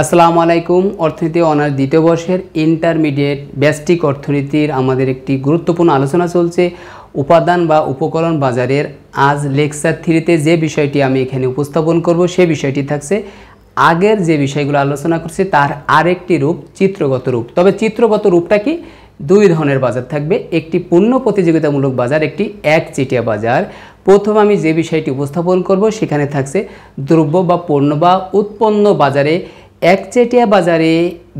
আসসালামু আলাইকুম। অর্থনীতি অনার্স দ্বিতীয় বর্ষের ইন্টারমিডিয়েট ব্যষ্টিক অর্থনীতির আমাদের একটি গুরুত্বপূর্ণ আলোচনা চলছে উপাদান বা উপকরণ বাজারের। আজ লেকচার 3তে যে বিষয়টি আমি এখানে উপস্থাপন করব সেই বিষয়টি থাকছে আগের যে বিষয়গুলো আলোচনা করছি তার আরেকটি রূপ, চিত্রগত রূপ। তবে চিত্রগত রূপটা কি? দুই ধরনের বাজার থাকবে, একটি পূর্ণ প্রতিযোগিতামূলক বাজার, একটি একচেটিয়া বাজার। প্রথম আমি যে বিষয়টি উপস্থাপন করব সেখানে থাকছে দ্রব্য বা পণ্য বা উৎপন্ন বাজারে একচেটিয়া বাজারে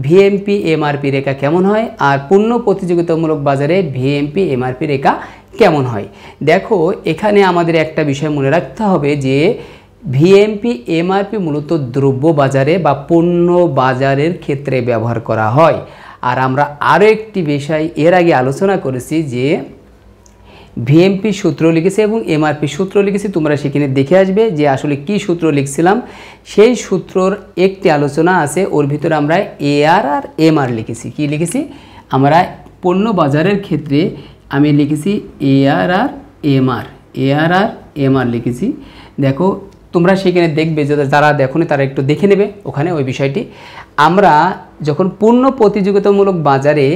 ভিএমপি এমআরপি রেখা কেমন হয় আর পূর্ণ প্রতিযোগিতামূলক বাজারে ভিএমপি এমআরপি রেখা কেমন হয়। দেখো, এখানে আমাদের একটা বিষয় মনে রাখতে হবে যে ভিএমপি এমআরপি মূলত দ্রব্য বাজারে বা পণ্য বাজারের ক্ষেত্রে ব্যবহার করা হয়। আর আমরা আরও একটি বিষয় এর আগে আলোচনা করেছি যে ভিএমপি সূত্র লিখেছি এবং এমআরপি সূত্র লিখেছি, তোমরা সেখানে দেখে আসবে যে আসলে কি সূত্র লিখছিলাম। সেই সূত্রর একটি আলোচনা আছে, ওর ভিতরে আমরা এআর আর এমআর লিখেছি। কি লিখেছি? আমরা পণ্য বাজারের ক্ষেত্রে আমি লিখেছি এআর আর এমআর লিখেছি। দেখো, তোমরা সেখানে দেখবে যে যারা দেখোনি তারা একটু দেখে নেবে ওখানে ওই বিষয়টি। আমরা যখন পূর্ণ প্রতিযোগিতামূলক বাজারে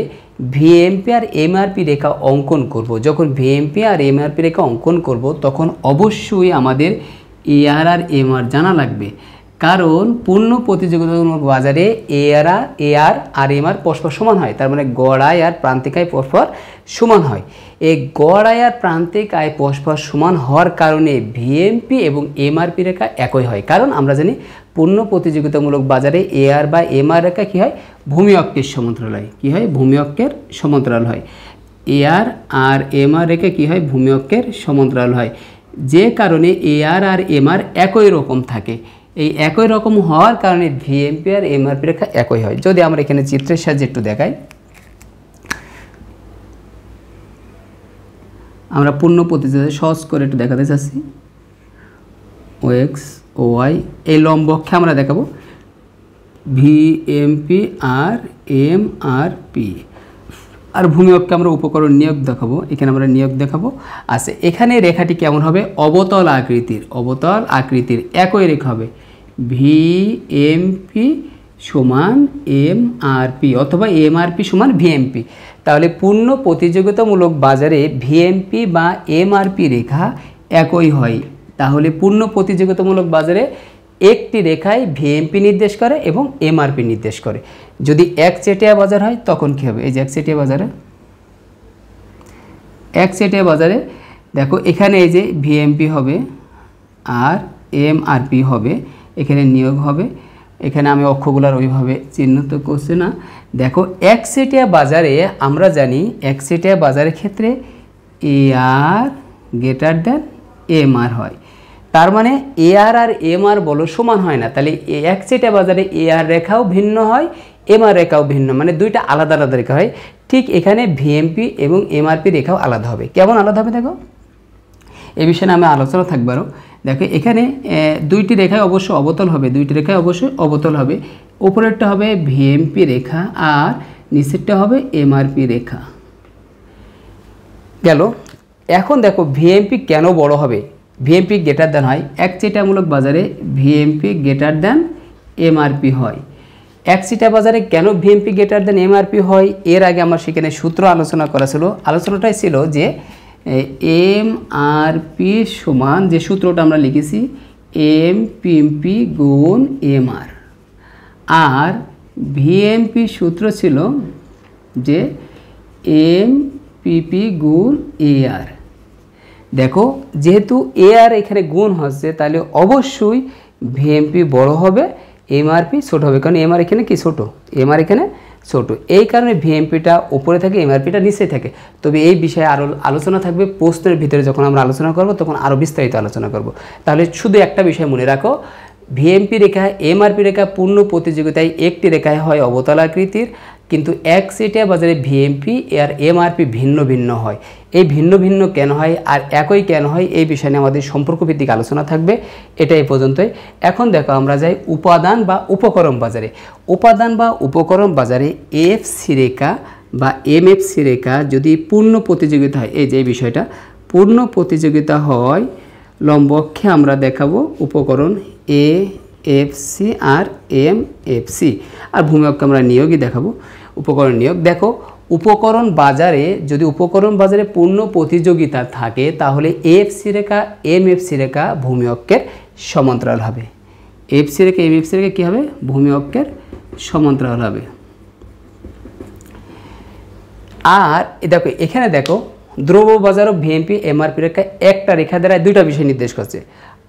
ভিএমপি আর এমআরপি রেখা অঙ্কন করব, যখন ভিএমপি আর এমআরপি রেখা অঙ্কন করব তখন অবশ্যই আমাদের এআর আর এমআর জানা লাগবে। কারণ পূর্ণ প্রতিযোগিতামূলক বাজারে এআর আর এমআর পরস্পর সমান হয়, তার মানে গড় আয় আর প্রান্তিক আয় পরস্পর সমান হয়। এই গড় আয় আর প্রান্তিক আয় পরস্পর সমান হওয়ার কারণে ভিএমপি এবং এমআরপি রেখা একই হয়। কারণ আমরা জানি পূর্ণ প্রতিযোগিতামূলক বাজারে এআর বা এমআর রেখা কী হয়? ভূমি অক্ষের সমান্তরাল হয়। কী হয়? ভূমি অক্ষের সমান্তরাল হয়। এআর আর এমআর রেখা কী হয়? ভূমি অক্ষের সমান্তরাল হয়। যে কারণে এআর আর এমআর একই রকম থাকে। এই একই রকম হওয়ার কারণে ভিএমপি আর এমআরপি রেখা একই হয়। যদি আমরা এখানে চিত্রের সাহায্যে একটু দেখাই, আমরা পূর্ণ প্রতিযোগিতা সহজ করে একটু দেখাতে চাচ্ছি। ও এক্স ও ওয়াই, এই লম্ব অক্ষে আমরা দেখাবো ভিএমপি আর এমআরপি, আর ভূমি অক্ষে আমরা উপকরণ নিয়োগ দেখাবো। এখানে আমরা নিয়োগ দেখাবো। আচ্ছা, এখানে রেখাটি কেমন হবে? অবতল আকৃতির একই রেখা হবে ভিএমপি সমান এমআরপি অথবা এমআরপি সমান ভিএমপি। তাহলে পূর্ণ প্রতিযোগিতামূলক বাজারে ভিএমপি বা এমআরপি রেখা একই হয়। তাহলে পূর্ণ প্রতিযোগিতামূলক বাজারে একটি রেখায় ভিএমপি নির্দেশ করে এবং এমআরপি নির্দেশ করে। যদি একচেটিয়া বাজার হয় তখন কী হবে? এই যে একচেটিয়া বাজারে দেখো, এখানে এই যে ভিএমপি হবে আর এমআরপি হবে, এখানে নিয়োগ হবে। এখানে আমি অক্ষগুলার ওইভাবে চিহ্নিত করছি না। দেখো, একচেটিয়া বাজারে আমরা জানি একচেটিয়া বাজারের ক্ষেত্রে এআর গ্রেটার দেন এমআর হয়। তার মানে এআর আর এমআর বলো সমান হয় না। তাহলে একচেটিয়া বাজারে এআর রেখাও ভিন্ন হয়, এমআর রেখাও ভিন্ন, মানে দুইটা আলাদা আলাদা রেখা হয়। ঠিক এখানে ভিএমপি এবং এমআরপি রেখাও আলাদা হবে। কেমন আলাদা হবে দেখো, এ বিষয়ে আমি আলোচনা থাকবে আরও। দেখো, এখানে দুইটি রেখায় অবশ্যই অবতল হবে। উপরেরটা হবে ভিএমপি রেখা আর নিচেরটা হবে এমআরপি রেখা। গেল। এখন দেখো, ভিএমপি কেন বড় হবে? ভিএমপি গ্রেটার দেন হয়। একচেটিয়ামূলক বাজারে ভিএমপি গ্রেটার দেন এমআরপি হয়। একচেটিয়া বাজারে কেন ভিএমপি গ্রেটার দেন এমআরপি হয়? এর আগে আমার সেখানে সূত্র আলোচনা করা ছিল। আলোচনাটাই ছিল যে এমআরপি সমান, যে সূত্রটা আমরা লিখেছি এমপিএমপি গুণ এমআর, আর ভিএমপি সূত্র ছিল যে এমপিপি গুণ এআর। দেখো, যেহেতু এআর এখানে গুণ হচ্ছে তাহলে অবশ্যই ভিএমপি বড় হবে, এমআরপি ছোট হবে। কারণ এমআর এখানে কি ছোট, এমআর এখানে ছোট, এই কারণে ভিএমপিটা উপরে থাকে, এমআরপিটা নিচে থাকে। তবে এই বিষয়ে আরও আলোচনা থাকবে প্রশ্নের ভিতরে, যখন আমরা আলোচনা করব তখন আরও বিস্তারিত আলোচনা করব। তাহলে শুধু একটা বিষয় মনে রাখো, ভিএমপি রেখা এমআরপি রেখা পূর্ণ প্রতিযোগিতায় একটি রেখায় হয় অবতল আকৃতির, কিন্তু একচেটিয়া বাজারে ভিএমপি আর এমআরপি ভিন্ন ভিন্ন হয়। এই ভিন্ন ভিন্ন কেন হয় আর একই কেন হয় এই বিষয় নিয়ে আমাদের সম্পর্কভিত্তিক আলোচনা থাকবে। এটা এই পর্যন্তই। এখন দেখো, আমরা যাই উপাদান বা উপকরণ বাজারে। উপাদান বা উপকরণ বাজারে এফসি রেখা বা এমএফসি রেখা যদি পূর্ণ প্রতিযোগিতা হয়, এই যে বিষয়টা পূর্ণ প্রতিযোগিতা হয়, লম্ব অক্ষে আমরা দেখাবো উপকরণ এ এফসি আর এমএফসি। আর ভূমি অক্ষে আমরা নিয়োগই দেখাবো, উপকরণ নিয়োগ। দেখো উপকরণ বাজারে যদি উপকরণ বাজারে পূর্ণ প্রতিযোগিতা থাকে তাহলে এফসি রেখা এমএফসি রেখা ভূমি অক্ষের সমান্তরাল হবে। এফসি রেখা এমএফসি রেখা কী হবে? ভূমি অক্ষের সমান্তরাল হবে। আর দেখো এখানে দেখো দ্রব্য বাজার ও ভিএমপি এমআরপি রেখা একটা রেখা দ্বারা দুইটা বিষয় নির্দেশ করছে।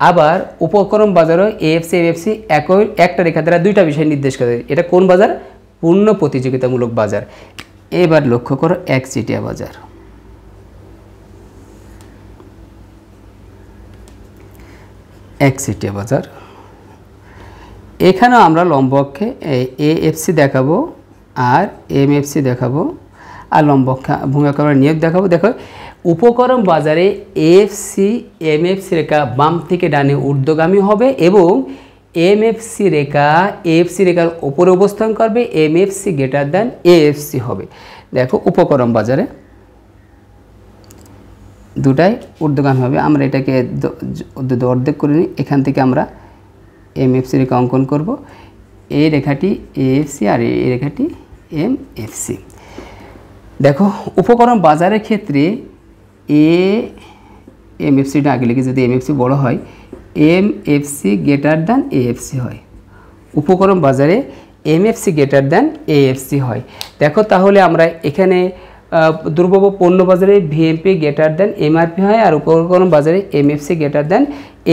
আবার উপকরণ বাজারও এএফসি এমএফসি একটা রেখা দ্বারা দুইটা বিষয় নির্দেশ করে। এটা কোন বাজার? পূর্ণ প্রতিযোগিতামূলক বাজার। এবার লক্ষ্য করো একচেটিয়া বাজার। একচেটিয়া বাজার এখানেও আমরা লম্ব অক্ষে এএফসি দেখাবো আর এমএফসি দেখাবো আর লম্ব অক্ষে ভূমি অক্ষে আমরা নিয়োগ দেখাবো। দেখো উপকরণ বাজারে এএফসি এমএফসি রেখা বাম থেকে ডানে ঊর্ধ্বগামী হবে এবং এমএফসি রেখা এএফসি রেখার উপরে অবস্থান করবে, এমএফসি গ্রেটার দ্যান এএফসি হবে। দেখো উপকরণ বাজারে দুটাই ঊর্ধ্বগামী হবে। আমরা এটাকে অর্ধেক করে নিই। এখান থেকে আমরা এমএফসি রেখা অঙ্কন করব। এই রেখাটি এএফসি আর এই রেখাটি এমএফসি। দেখো উপকরণ বাজারের ক্ষেত্রে এমএফসিটা আগে লিখে, যদি এমএফসি বড় হয় এমএফসি গ্রেটার দ্যান এএফসি হয়। উপকরণ বাজারে এমএফসি গ্রেটার দ্যান এএফসি হয়। দেখো তাহলে আমরা এখানে দ্রব্য পণ্য বাজারে ভিএমপি গ্রেটার দ্যান এমআরপি হয় আর উপকরণ বাজারে এমএফসি গ্রেটার দ্যান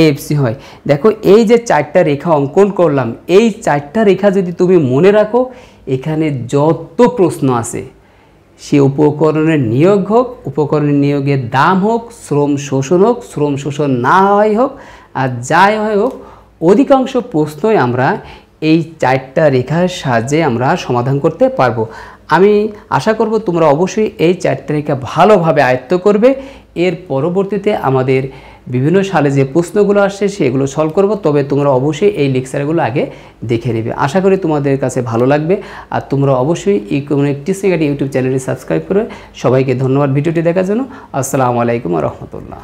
এএফসি হয়। দেখো এই যে চারটা রেখা অঙ্কন করলাম, এই চারটা রেখা যদি তুমি মনে রাখো, এখানে যত প্রশ্ন আছে সে উপকরণের নিয়োগ হোক, উপকরণের নিয়োগের দাম হোক, শ্রম শোষণ হোক, শ্রম শোষণ না হয় হোক, আর যাই হয় হোক, অধিকাংশ প্রশ্নই আমরা এই চারটা রেখার সাহায্যে আমরা সমাধান করতে পারবো। আমি আশা করব তোমরা অবশ্যই এই চারটা রেখা ভালোভাবে আয়ত্ত করবে। এর পরবর্তীতে আমাদের বিভিন্ন সালে যে প্রশ্নগুলো আসছে সেগুলো সলভ করব। তবে তোমরা অবশ্যই এই লেকচারগুলো আগে দেখে নেবে। আশা করি তোমাদের কাছে ভালো লাগবে। আর তোমরা অবশ্যই ইকোনমিক টিচিং একাডেমি ইউটিউব চ্যানেলটি সাবস্ক্রাইব করবে। সবাইকে ধন্যবাদ ভিডিওটি দেখার জন্য। আসসালামু আলাইকুম ওয়া রাহমাতুল্লাহ।